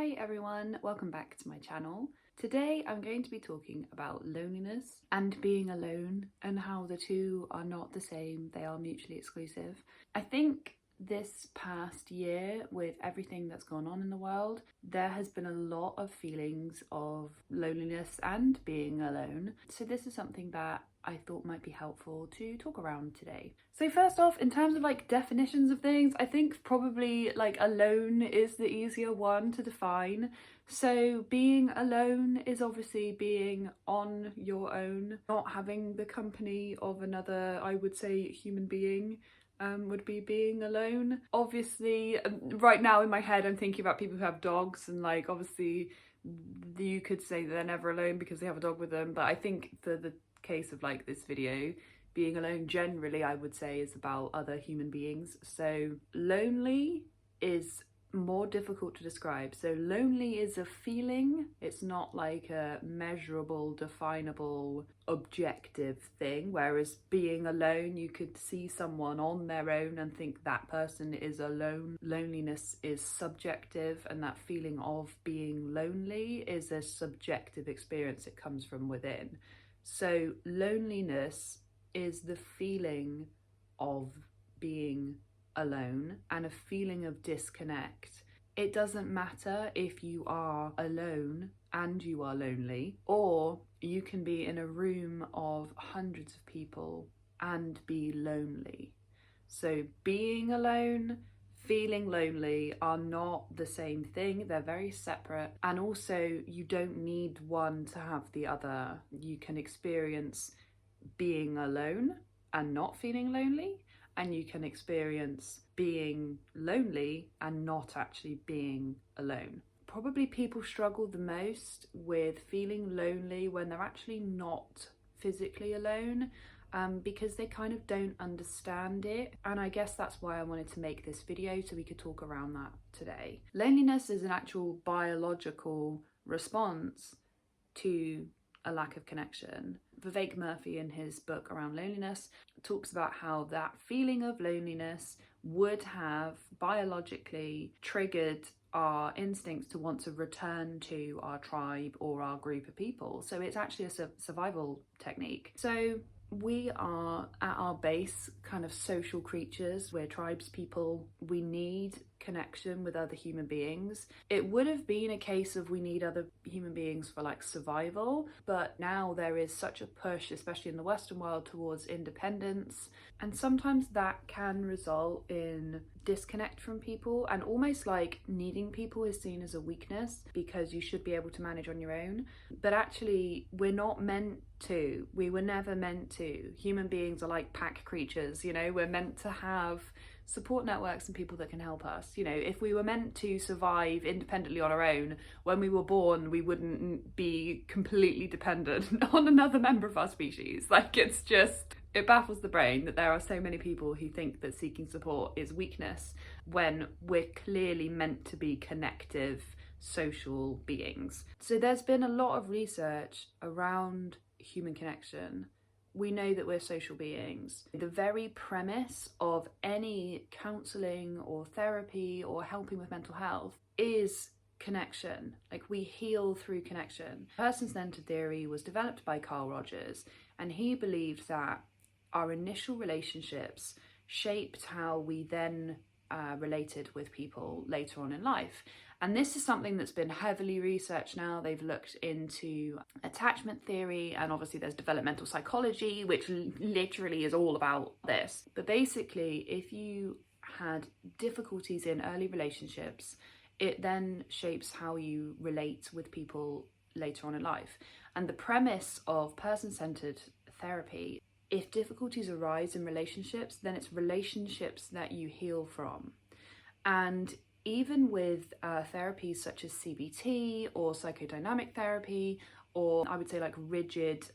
Hi everyone, welcome back to my channel. Today I'm going to be talking about loneliness and being alone and how the two are not the same, they are mutually exclusive. I think this past year, with everything that's gone on in the world, there has been a lot of feelings of loneliness and being alone. So this is something that I thought might be helpful to talk around today. So first off, in terms of definitions of things, I think probably alone is the easier one to define. So being alone is obviously being on your own, not having the company of another, I would say, human being. Would be being alone. Obviously, right now in my head I'm thinking about people who have dogs, and obviously you could say that they're never alone because they have a dog with them, but I think for the case of this video, being alone generally I would say is about other human beings. So lonely is more difficult to describe. So lonely is a feeling, it's not like a measurable, definable, objective thing, whereas being alone, you could see someone on their own and think that person is alone. Loneliness is subjective, and that feeling of being lonely is a subjective experience, it comes from within. So loneliness is the feeling of being alone and a feeling of disconnect. It doesn't matter if you are alone and you are lonely, or you can be in a room of hundreds of people and be lonely. So being alone, feeling lonely are not the same thing, they're very separate, and also you don't need one to have the other. You can experience being alone and not feeling lonely, and you can experience being lonely and not actually being alone. Probably people struggle the most with feeling lonely when they're actually not physically alone, because they kind of don't understand it. And I guess that's why I wanted to make this video, so we could talk around that today. Loneliness is an actual biological response to a lack of connection. Vivek Murphy, in his book Around Loneliness, talks about how that feeling of loneliness would have biologically triggered our instincts to want to return to our tribe or our group of people. So it's actually a survival technique. So we are at our base kind of social creatures. We're tribes people. We need connection with other human beings. It would have been a case of we need other human beings for survival, but now there is such a push, especially in the Western world, towards independence, and sometimes that can result in disconnect from people, and almost needing people is seen as a weakness because you should be able to manage on your own. But actually we're not meant to. We were never meant to. Human beings are like pack creatures, we're meant to have support networks and people that can help us. If we were meant to survive independently on our own, when we were born, we wouldn't be completely dependent on another member of our species. It baffles the brain that there are so many people who think that seeking support is weakness when we're clearly meant to be connective, social beings. So there's been a lot of research around human connection. We know that we're social beings. The very premise of any counselling or therapy or helping with mental health is connection. We heal through connection. Person-centered theory was developed by Carl Rogers, and he believed that our initial relationships shaped how we then related with people later on in life. And this is something that's been heavily researched now. They've looked into attachment theory, and obviously there's developmental psychology, which literally is all about this. But basically, if you had difficulties in early relationships, it then shapes how you relate with people later on in life. And the premise of person-centered therapy, if difficulties arise in relationships, then it's relationships that you heal from. And even with therapies such as CBT or psychodynamic therapy, or I would say rigid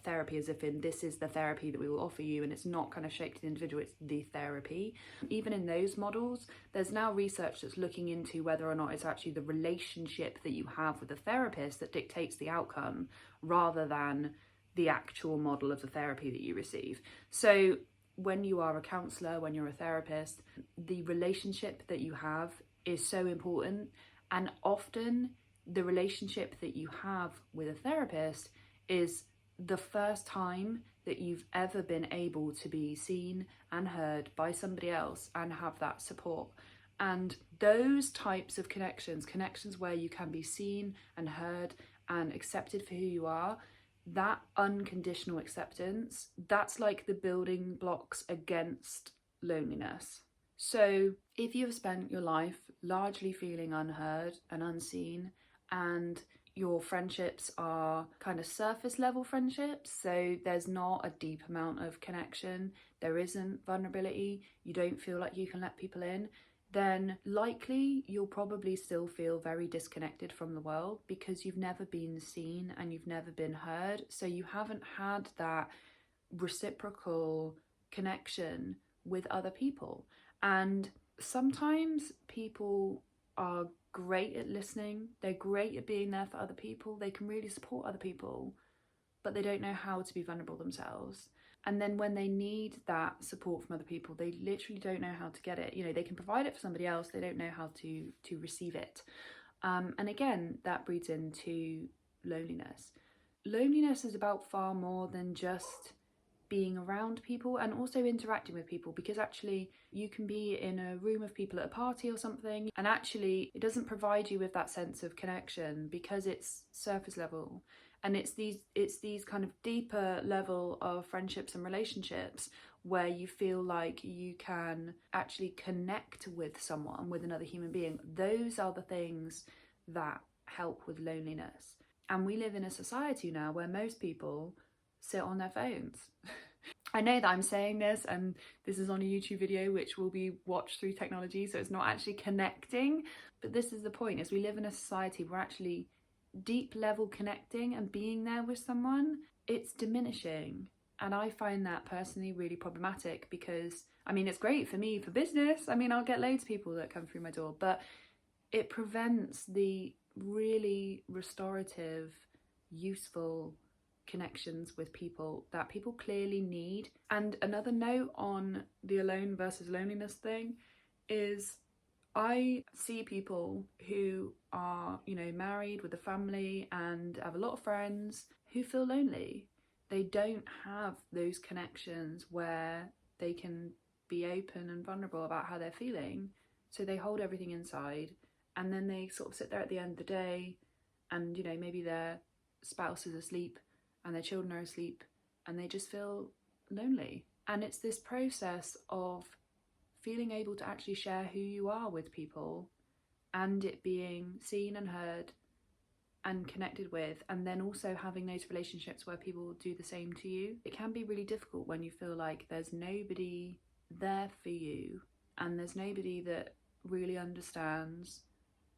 therapy, as if in this is the therapy that we will offer you, and it's not kind of shaped to the individual, it's the therapy. Even in those models, there's now research that's looking into whether or not it's actually the relationship that you have with the therapist that dictates the outcome, rather than the actual model of the therapy that you receive. So when you are a counsellor, when you're a therapist, the relationship that you have is so important, And often the relationship that you have with a therapist is the first time that you've ever been able to be seen and heard by somebody else and have that support. And those types of connections where you can be seen and heard and accepted for who you are, that unconditional acceptance, that's like the building blocks against loneliness. So if you have spent your life largely feeling unheard and unseen, and your friendships are kind of surface level friendships, so there's not a deep amount of connection, there isn't vulnerability, you don't feel like you can let people in, then likely you'll probably still feel very disconnected from the world because you've never been seen and you've never been heard. So you haven't had that reciprocal connection with other people. And sometimes people are great at listening, they're great at being there for other people, they can really support other people, but they don't know how to be vulnerable themselves. And then when they need that support from other people, they literally don't know how to get it. You know, they can provide it for somebody else, they don't know how to receive it. And again, that breeds into loneliness. Loneliness is about far more than just being around people and also interacting with people, because actually you can be in a room of people at a party or something, and actually it doesn't provide you with that sense of connection because it's surface level. And it's these kind of deeper level of friendships and relationships where you feel like you can actually connect with someone, with another human being. Those are the things that help with loneliness. And we live in a society now where most people sit on their phones. I know that I'm saying this and this is on a YouTube video which will be watched through technology, so it's not actually connecting, but this is the point. As we live in a society where actually deep level connecting and being there with someone, it's diminishing. And I find that personally really problematic because, I mean, it's great for me for business. I mean, I'll get loads of people that come through my door, but it prevents the really restorative, useful connections with people that people clearly need. And another note on the alone versus loneliness thing is I see people who are, you know, married with a family and have a lot of friends who feel lonely. They don't have those connections where they can be open and vulnerable about how they're feeling. So they hold everything inside, and then they sort of sit there at the end of the day and, you know, maybe their spouse is asleep and their children are asleep and they just feel lonely. And it's this process of feeling able to actually share who you are with people and it being seen and heard and connected with, and then also having those relationships where people do the same to you. It can be really difficult when you feel like there's nobody there for you and there's nobody that really understands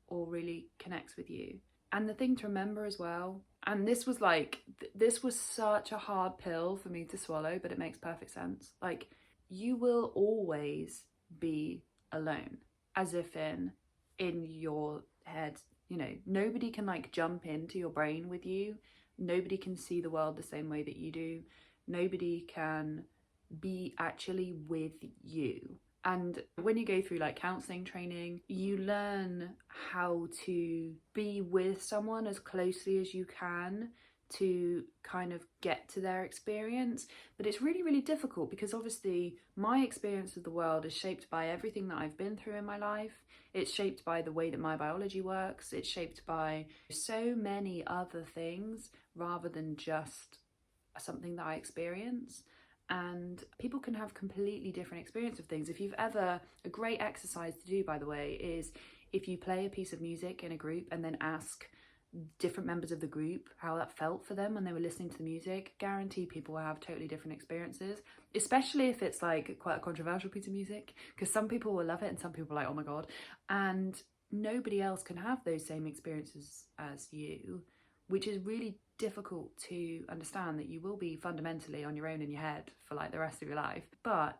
or really connects with you. And the thing to remember as well, and this was such a hard pill for me to swallow, but it makes perfect sense. Like, you will always be alone, as if in your head. You know, nobody can like jump into your brain with you. Nobody can see the world the same way that you do. Nobody can be actually with you. And when you go through like counselling training, you learn how to be with someone as closely as you can to kind of get to their experience. But it's really, really difficult because obviously my experience of the world is shaped by everything that I've been through in my life. It's shaped by the way that my biology works. It's shaped by so many other things rather than just something that I experience. And people can have completely different experience of things. If you've ever, a great exercise to do, by the way, is if you play a piece of music in a group and then ask different members of the group how that felt for them when they were listening to the music, guarantee people will have totally different experiences, especially if it's like quite a controversial piece of music, because some people will love it and some people are like, oh my god, and nobody else can have those same experiences as you, which is really difficult to understand, that you will be fundamentally on your own in your head for like the rest of your life. But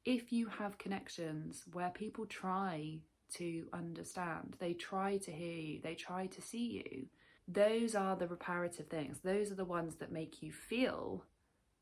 if you have connections where people try to understand, they try to hear you, they try to see you, those are the reparative things. Those are the ones that make you feel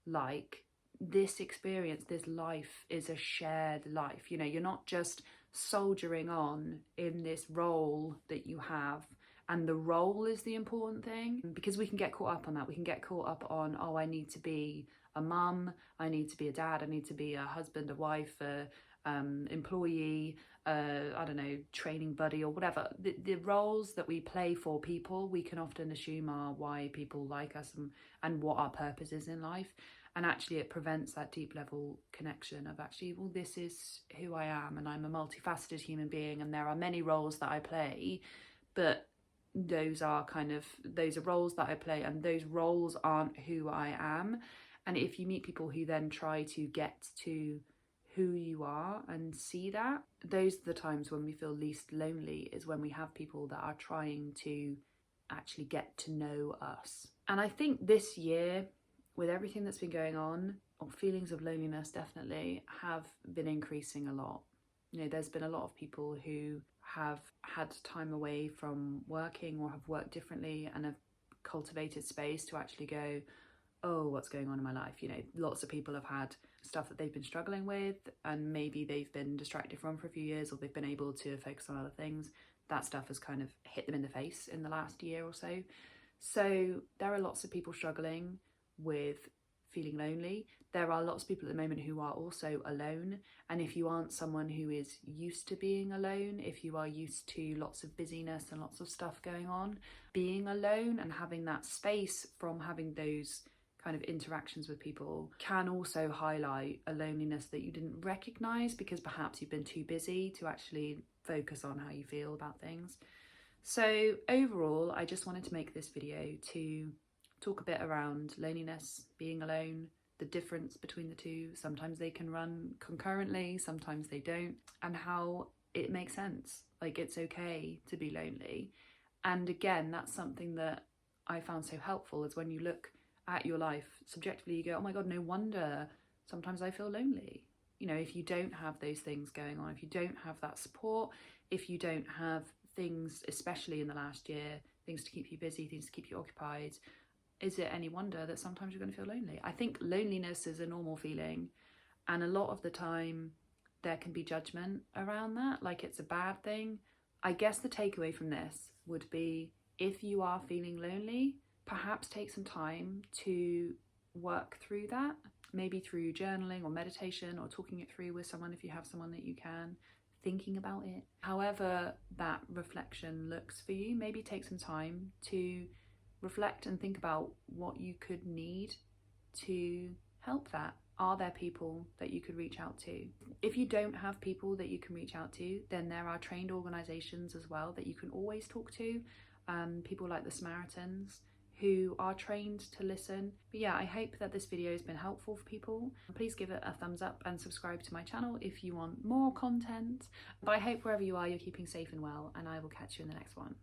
like this experience, this life is a shared life. You know, you're not just soldiering on in this role that you have, and the role is the important thing, because we can get caught up on that. We can get caught up on, oh, I need to be a mum, I need to be a dad, I need to be a husband, a wife, a employee, I don't know, training buddy or whatever. The roles that we play for people, we can often assume are why people like us and what our purpose is in life. And actually it prevents that deep level connection of actually, well, this is who I am, and I'm a multifaceted human being, and there are many roles that I play, but those are roles that I play, and those roles aren't who I am. And if you meet people who then try to get to who you are and see that, those are the times when we feel least lonely, is when we have people that are trying to actually get to know us. And I think this year, with everything that's been going on, feelings of loneliness definitely have been increasing a lot. You know, there's been a lot of people who have had time away from working or have worked differently and have cultivated space to actually go, oh, what's going on in my life? You know, lots of people have had stuff that they've been struggling with, and maybe they've been distracted from for a few years, or they've been able to focus on other things. That stuff has kind of hit them in the face in the last year or so. So there are lots of people struggling with feeling lonely. There are lots of people at the moment who are also alone. And if you aren't someone who is used to being alone, if you are used to lots of busyness and lots of stuff going on, being alone and having that space from having those kind of interactions with people can also highlight a loneliness that you didn't recognize, because perhaps you've been too busy to actually focus on how you feel about things. So overall, I just wanted to make this video to talk a bit around loneliness, being alone, the difference between the two. Sometimes they can run concurrently, sometimes they don't, and how it makes sense. Like, it's okay to be lonely. And again, that's something that I found so helpful, is when you look at your life subjectively, you go, oh my God, no wonder sometimes I feel lonely. You know, if you don't have those things going on, if you don't have that support, if you don't have things, especially in the last year, things to keep you busy, things to keep you occupied, is it any wonder that sometimes you're going to feel lonely? I think loneliness is a normal feeling, and a lot of the time there can be judgment around that, like it's a bad thing. I guess the takeaway from this would be, if you are feeling lonely, perhaps take some time to work through that, maybe through journaling or meditation, or talking it through with someone if you have someone that you can, thinking about it. However that reflection looks for you, maybe take some time to reflect and think about what you could need to help that. Are there people that you could reach out to? If you don't have people that you can reach out to, then there are trained organisations as well that you can always talk to. People like the Samaritans, who are trained to listen. But yeah, I hope that this video has been helpful for people. Please give it a thumbs up and subscribe to my channel if you want more content. But I hope wherever you are, you're keeping safe and well, and I will catch you in the next one.